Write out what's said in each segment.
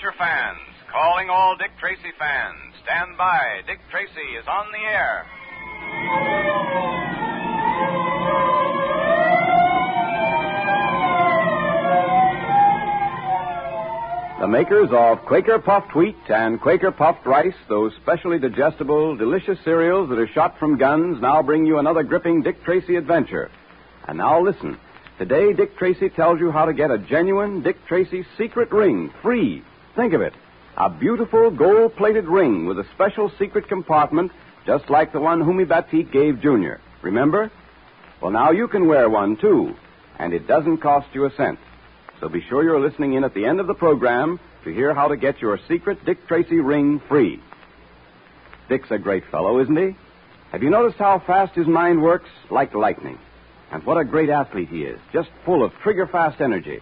adventure fans, calling all Dick Tracy fans. Stand by. Dick Tracy is on the air. The makers of Quaker Puffed Wheat and Quaker Puffed Rice, those specially digestible, delicious cereals that are shot from guns, now bring you another gripping Dick Tracy adventure. And now listen. Today, Dick Tracy tells you how to get a genuine Dick Tracy secret ring, free. Think of it. A beautiful gold-plated ring with a special secret compartment, just like the one Humi Batik gave Junior. Remember? Well, now you can wear one, too. And it doesn't cost you a cent. So be sure you're listening in at the end of the program to hear how to get your secret Dick Tracy ring free. Dick's a great fellow, isn't he? Have you noticed how fast his mind works? Like lightning. And what a great athlete he is, just full of trigger-fast energy.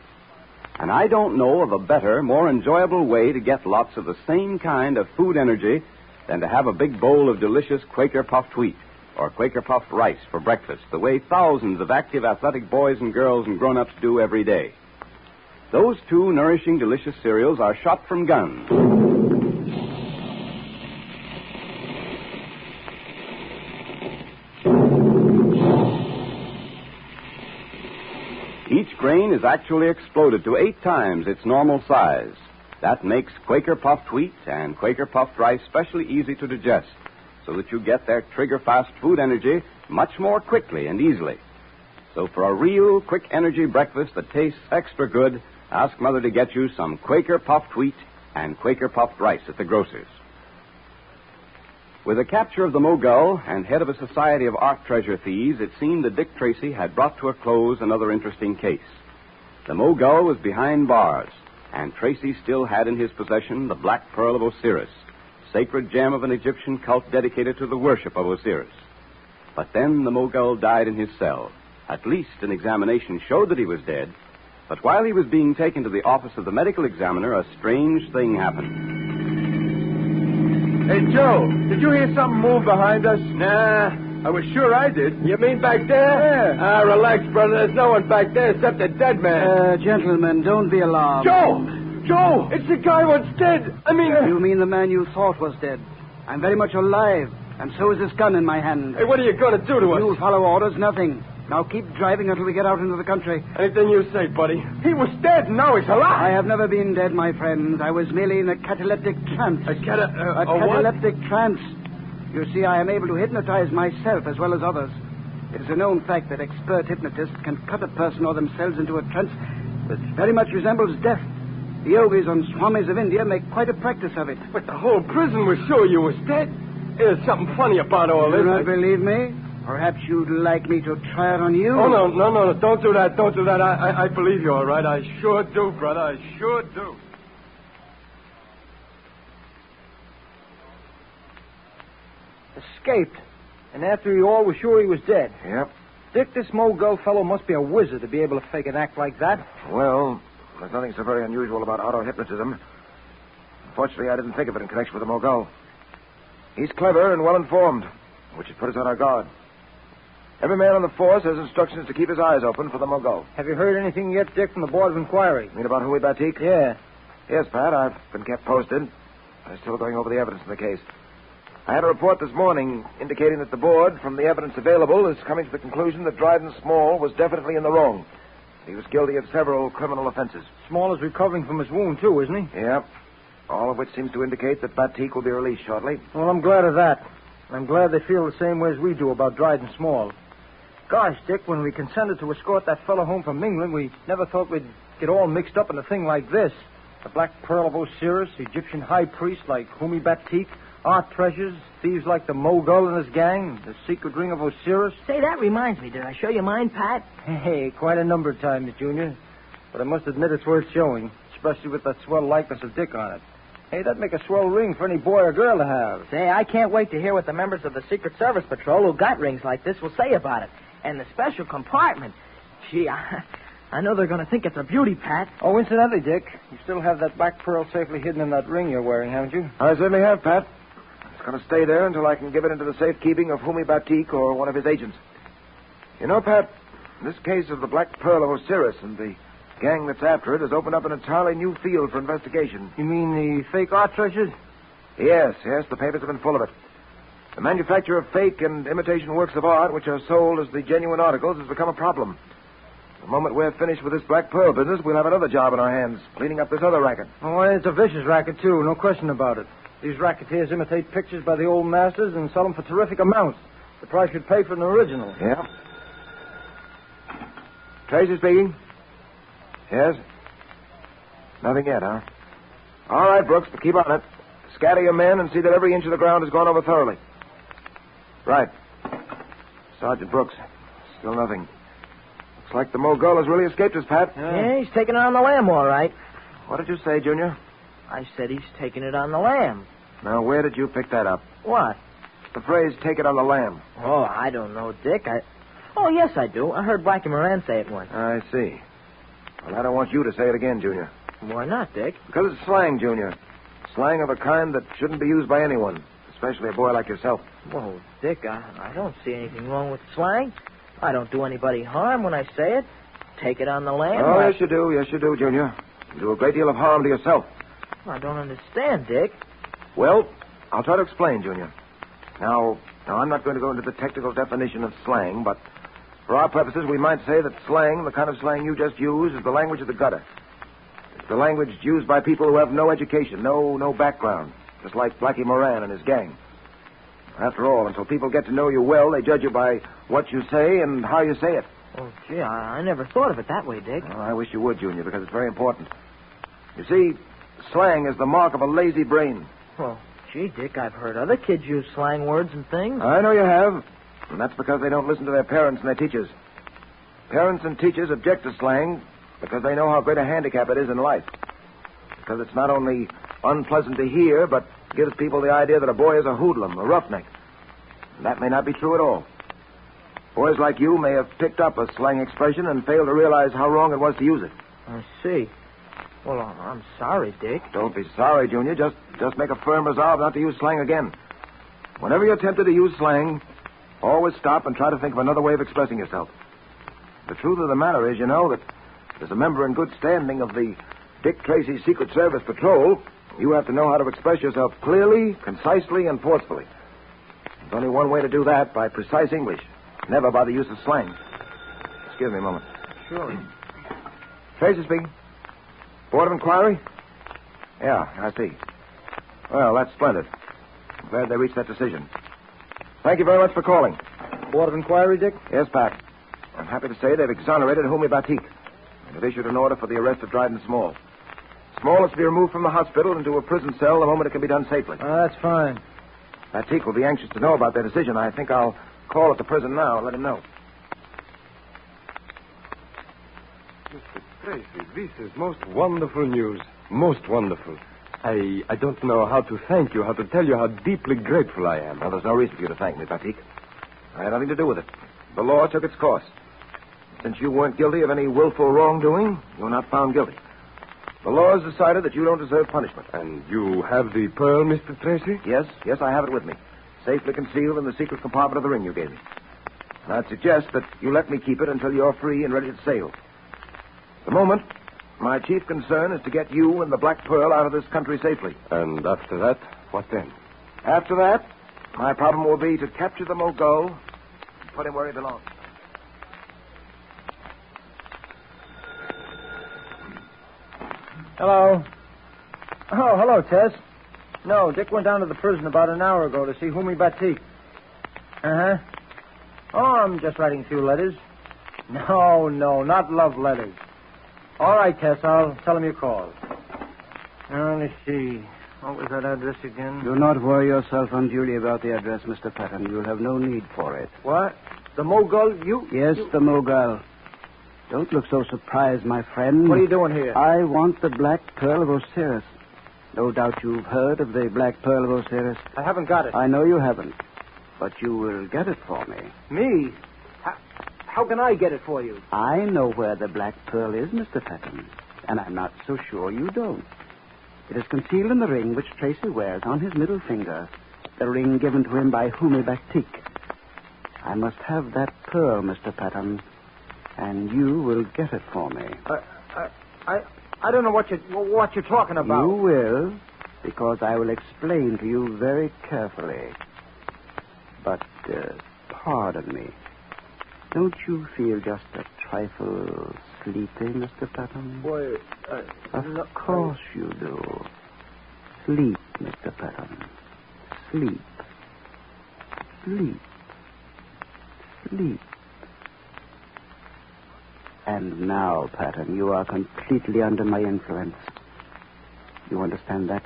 And I don't know of a better, more enjoyable way to get lots of the same kind of food energy than to have a big bowl of delicious Quaker Puffed Wheat or Quaker Puffed Rice for breakfast, the way thousands of active, athletic boys and girls and grown-ups do every day. Those two nourishing, delicious cereals are shot from guns. Each grain is actually exploded to 8 times its normal size. That makes Quaker Puffed Wheat and Quaker Puffed Rice specially easy to digest, so that you get their trigger-fast food energy much more quickly and easily. So for a real quick energy breakfast that tastes extra good, ask Mother to get you some Quaker Puffed Wheat and Quaker Puffed Rice at the grocer's. With the capture of the Mogul and head of a society of art treasure thieves, it seemed that Dick Tracy had brought to a close another interesting case. The Mogul was behind bars, and Tracy still had in his possession the Black Pearl of Osiris, sacred gem of an Egyptian cult dedicated to the worship of Osiris. But then the Mogul died in his cell. At least an examination showed that he was dead. But while he was being taken to the office of the medical examiner, a strange thing happened. Hey, Joe, did you hear something move behind us? Nah, I was sure I did. You mean back there? Yeah. Relax, brother. There's no one back there except a dead man. Gentlemen, don't be alarmed. Joe, it's the guy what's dead. I mean... You mean the man you thought was dead. I'm very much alive, and so is this gun in my hand. Hey, what are you going to do to us? You'll follow orders, nothing. Now keep driving until we get out into the country. Anything you say, buddy. He was dead, and now he's alive. I have never been dead, my friends. I was merely in a cataleptic trance. A cataleptic trance. You see, I am able to hypnotize myself as well as others. It is a known fact that expert hypnotists can cut a person or themselves into a trance that very much resembles death. The yogis and swamis of India make quite a practice of it. But the whole prison was sure you was dead. There's something funny about all this. Do not believe me? Perhaps you'd like me to try it on you? Oh, no. Don't do that. I believe you, all right. I sure do, brother. I sure do. Escaped. And after we all were sure he was dead. Yep. Dick, this Mogul fellow must be a wizard to be able to fake an act like that. Well, there's nothing so very unusual about auto-hypnotism. Unfortunately, I didn't think of it in connection with the Mogul. He's clever and well-informed, which should put us on our guard. Every man on the force has instructions to keep his eyes open for the Mogul. Have you heard anything yet, Dick, from the Board of Inquiry? You mean about Humi Batik? Yeah. Yes, Pat. I've been kept posted. I'm still going over the evidence in the case. I had a report this morning indicating that the board, from the evidence available, is coming to the conclusion that Dryden Small was definitely in the wrong. He was guilty of several criminal offenses. Small is recovering from his wound, too, isn't he? Yep. All of which seems to indicate that Batik will be released shortly. Well, I'm glad of that. I'm glad they feel the same way as we do about Dryden Small. Gosh, Dick, when we consented to escort that fellow home from England, we never thought we'd get all mixed up in a thing like this. The Black Pearl of Osiris, Egyptian high priest like Humi Batik, art treasures, thieves like the Mogul and his gang, the secret ring of Osiris. Say, that reminds me. Did I show you mine, Pat? Hey, quite a number of times, Junior. But I must admit it's worth showing, especially with that swell likeness of Dick on it. Hey, that'd make a swell ring for any boy or girl to have. Say, I can't wait to hear what the members of the Secret Service Patrol who got rings like this will say about it. And the special compartment. Gee, I know they're going to think it's a beauty, Pat. Oh, incidentally, Dick, you still have that black pearl safely hidden in that ring you're wearing, haven't you? I certainly have, Pat. It's going to stay there until I can give it into the safekeeping of Humi Batik or one of his agents. You know, Pat, this case of the Black Pearl of Osiris and the gang that's after it has opened up an entirely new field for investigation. You mean the fake art treasures? Yes, the papers have been full of it. The manufacture of fake and imitation works of art, which are sold as the genuine articles, has become a problem. The moment we're finished with this Black Pearl business, we'll have another job in our hands, cleaning up this other racket. Oh, it's a vicious racket, too. No question about it. These racketeers imitate pictures by the old masters and sell them for terrific amounts. The price you'd pay for an original. Yeah. Tracy speaking. Yes? Nothing yet, huh? All right, Brooks, but keep on it. Scatter your men and see that every inch of the ground is gone over thoroughly. Right. Sergeant Brooks. Still nothing. Looks like the Mogul has really escaped us, Pat. Yeah, he's taking it on the lam, all right. What did you say, Junior? I said he's taking it on the lam. Now, where did you pick that up? What? The phrase, take it on the lam. Oh, I don't know, Dick. Oh, yes, I do. I heard Blackie Moran say it once. I see. Well, I don't want you to say it again, Junior. Why not, Dick? Because it's slang, Junior. Slang of a kind that shouldn't be used by anyone, especially a boy like yourself. Whoa, Dick, I don't see anything wrong with slang. I don't do anybody harm when I say it. Take it on the lam. Oh, yes, you do. Yes, you do, Junior. You do a great deal of harm to yourself. I don't understand, Dick. Well, I'll try to explain, Junior. Now, I'm not going to go into the technical definition of slang, but for our purposes, we might say that slang, the kind of slang you just used, is the language of the gutter. It's the language used by people who have no education, no background, just like Blackie Moran and his gang. After all, until people get to know you well, they judge you by what you say and how you say it. Oh, gee, I never thought of it that way, Dick. Well, I wish you would, Junior, because it's very important. You see, slang is the mark of a lazy brain. Well, gee, Dick, I've heard other kids use slang words and things. I know you have. And that's because they don't listen to their parents and their teachers. Parents and teachers object to slang because they know how great a handicap it is in life. Because it's not only unpleasant to hear, but gives people the idea that a boy is a hoodlum, a roughneck. And that may not be true at all. Boys like you may have picked up a slang expression and failed to realize how wrong it was to use it. I see. Well, I'm sorry, Dick. Don't be sorry, Junior. Just make a firm resolve not to use slang again. Whenever you're tempted to use slang, always stop and try to think of another way of expressing yourself. The truth of the matter is, you know, that as a member in good standing of the Dick Tracy Secret Service Patrol, you have to know how to express yourself clearly, concisely, and forcefully. There's only one way to do that, by precise English, never by the use of slang. Excuse me a moment. Sure. Tracy speaking. Board of Inquiry? Yeah, I see. Well, that's splendid. I'm glad they reached that decision. Thank you very much for calling. Board of Inquiry, Dick? Yes, Pat. I'm happy to say they've exonerated Homi Batik and have issued an order for the arrest of Dryden Small. Small is to be removed from the hospital into a prison cell the moment it can be done safely. That's fine. Batik will be anxious to know about their decision. I think I'll call at the prison now and let him know. Mr. Tracy, this is most wonderful news. Most wonderful. I don't know how to thank you, how to tell you how deeply grateful I am. Well, there's no reason for you to thank me, Batik. I had nothing to do with it. The law took its course. Since you weren't guilty of any willful wrongdoing, you're not found guilty. The law has decided that you don't deserve punishment. And you have the pearl, Mr. Tracy? Yes, I have it with me. Safely concealed in the secret compartment of the ring you gave me. And I'd suggest that you let me keep it until you're free and ready to sail. At the moment, my chief concern is to get you and the Black Pearl out of this country safely. And after that, what then? After that, my problem will be to capture the Mogul and put him where he belongs. Hello. Oh, hello, Tess. No, Dick went down to the prison about an hour ago to see Homi Batik. Uh-huh. Oh, I'm just writing a few letters. No, not love letters. All right, Tess, I'll tell him you called. Let's see. What was that address again? Do not worry yourself unduly about the address, Mr. Patton. You'll have no need for it. What? The Mogul? Yes, the Mogul. Don't look so surprised, my friend. What are you doing here? I want the Black Pearl of Osiris. No doubt you've heard of the Black Pearl of Osiris. I haven't got it. I know you haven't. But you will get it for me. Me? How can I get it for you? I know where the Black Pearl is, Mr. Patton. And I'm not so sure you don't. It is concealed in the ring which Tracy wears on his middle finger. The ring given to him by Homi Batik. I must have that pearl, Mr. Patton. And you will get it for me. I don't know what you're talking about. You will, because I will explain to you very carefully. But, pardon me. Don't you feel just a trifle sleepy, Mr. Patton? Boy, Of course you do. Sleep, Mr. Patton. Sleep. Sleep. Sleep. And now, Patton, you are completely under my influence. You understand that?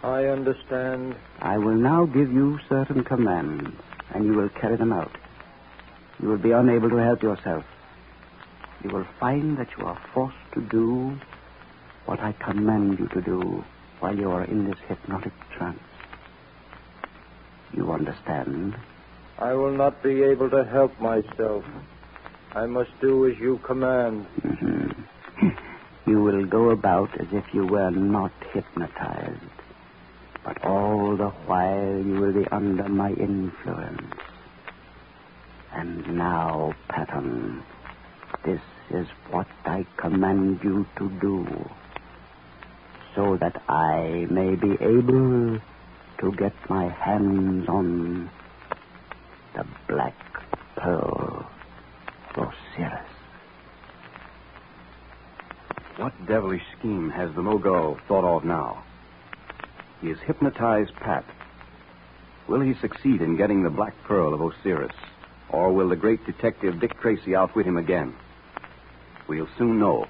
I understand. I will now give you certain commands, and you will carry them out. You will be unable to help yourself. You will find that you are forced to do what I command you to do while you are in this hypnotic trance. You understand? I will not be able to help myself. I must do as you command. Mm-hmm. You will go about as if you were not hypnotized. But all the while you will be under my influence. And now, Patton, this is what I command you to do, so that I may be able to get my hands on the Black Pearl of Osiris. What devilish scheme has the Mogul thought of now? He has hypnotized Pat. Will he succeed in getting the Black Pearl of Osiris? Or will the great detective Dick Tracy outwit him again? We'll soon know.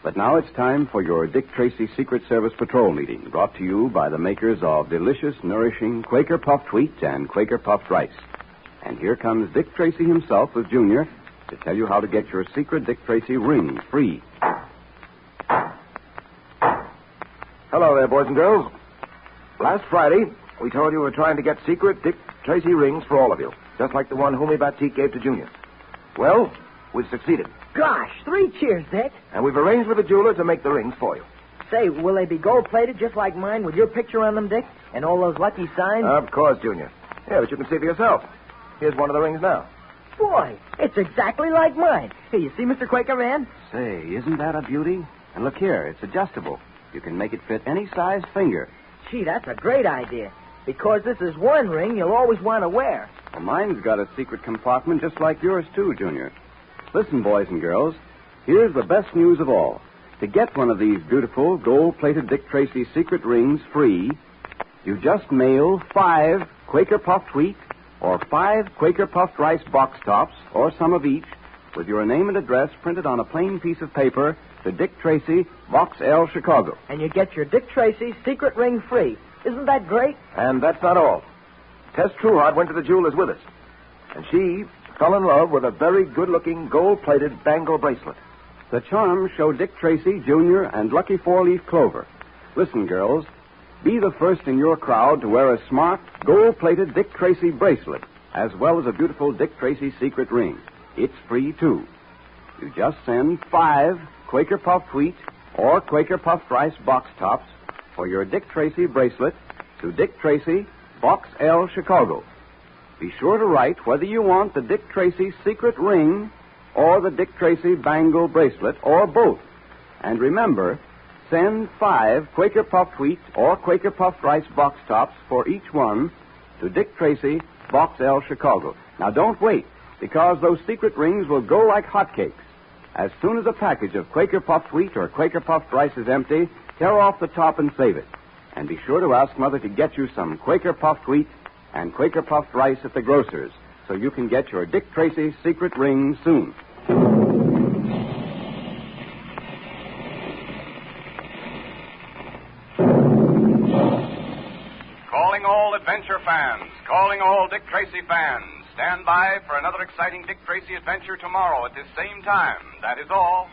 But now it's time for your Dick Tracy Secret Service Patrol meeting, brought to you by the makers of delicious, nourishing Quaker Puffed Wheat and Quaker Puffed Rice. And here comes Dick Tracy himself with Junior to tell you how to get your secret Dick Tracy ring free. Hello there, boys and girls. Last Friday, we told you we were trying to get secret Dick Tracy rings for all of you, just like the one Homie Batik gave to Junior. Well, we've succeeded. Gosh, 3 cheers, Dick. And we've arranged with the jeweler to make the rings for you. Say, will they be gold-plated just like mine with your picture on them, Dick? And all those lucky signs? Of course, Junior. Yeah, but you can see for yourself. Here's one of the rings now. Boy, it's exactly like mine. Here, you see, Mr. Quaker Man? Say, isn't that a beauty? And look here, it's adjustable. You can make it fit any size finger. Gee, that's a great idea. Because this is one ring you'll always want to wear. Well, mine's got a secret compartment just like yours, too, Junior. Listen, boys and girls, here's the best news of all. To get one of these beautiful gold-plated Dick Tracy secret rings free, you just mail 5 Quaker Puffed Wheat or 5 Quaker Puffed Rice box tops, or some of each, with your name and address printed on a plain piece of paper to Dick Tracy, Box L, Chicago. And you get your Dick Tracy secret ring free. Isn't that great? And that's not all. Tess Trueheart went to the jeweler's with us. And she fell in love with a very good-looking gold-plated bangle bracelet. The charms show Dick Tracy, Jr., and Lucky Four-Leaf Clover. Listen, girls, be the first in your crowd to wear a smart, gold-plated Dick Tracy bracelet, as well as a beautiful Dick Tracy secret ring. It's free, too. You just send 5 Quaker Puffed Wheat or Quaker Puffed Rice box tops for your Dick Tracy bracelet to Dick Tracy, Box L, Chicago. Be sure to write whether you want the Dick Tracy secret ring or the Dick Tracy bangle bracelet, or both. And remember, send 5 Quaker Puffed Wheat or Quaker Puffed Rice box tops for each one to Dick Tracy, Box L, Chicago. Now, don't wait, because those secret rings will go like hotcakes. As soon as a package of Quaker Puffed Wheat or Quaker Puffed Rice is empty, tear off the top and save it. And be sure to ask Mother to get you some Quaker Puffed Wheat and Quaker Puffed Rice at the grocer's, so you can get your Dick Tracy secret ring soon. Calling all adventure fans, calling all Dick Tracy fans. Stand by for another exciting Dick Tracy adventure tomorrow at this same time. That is all.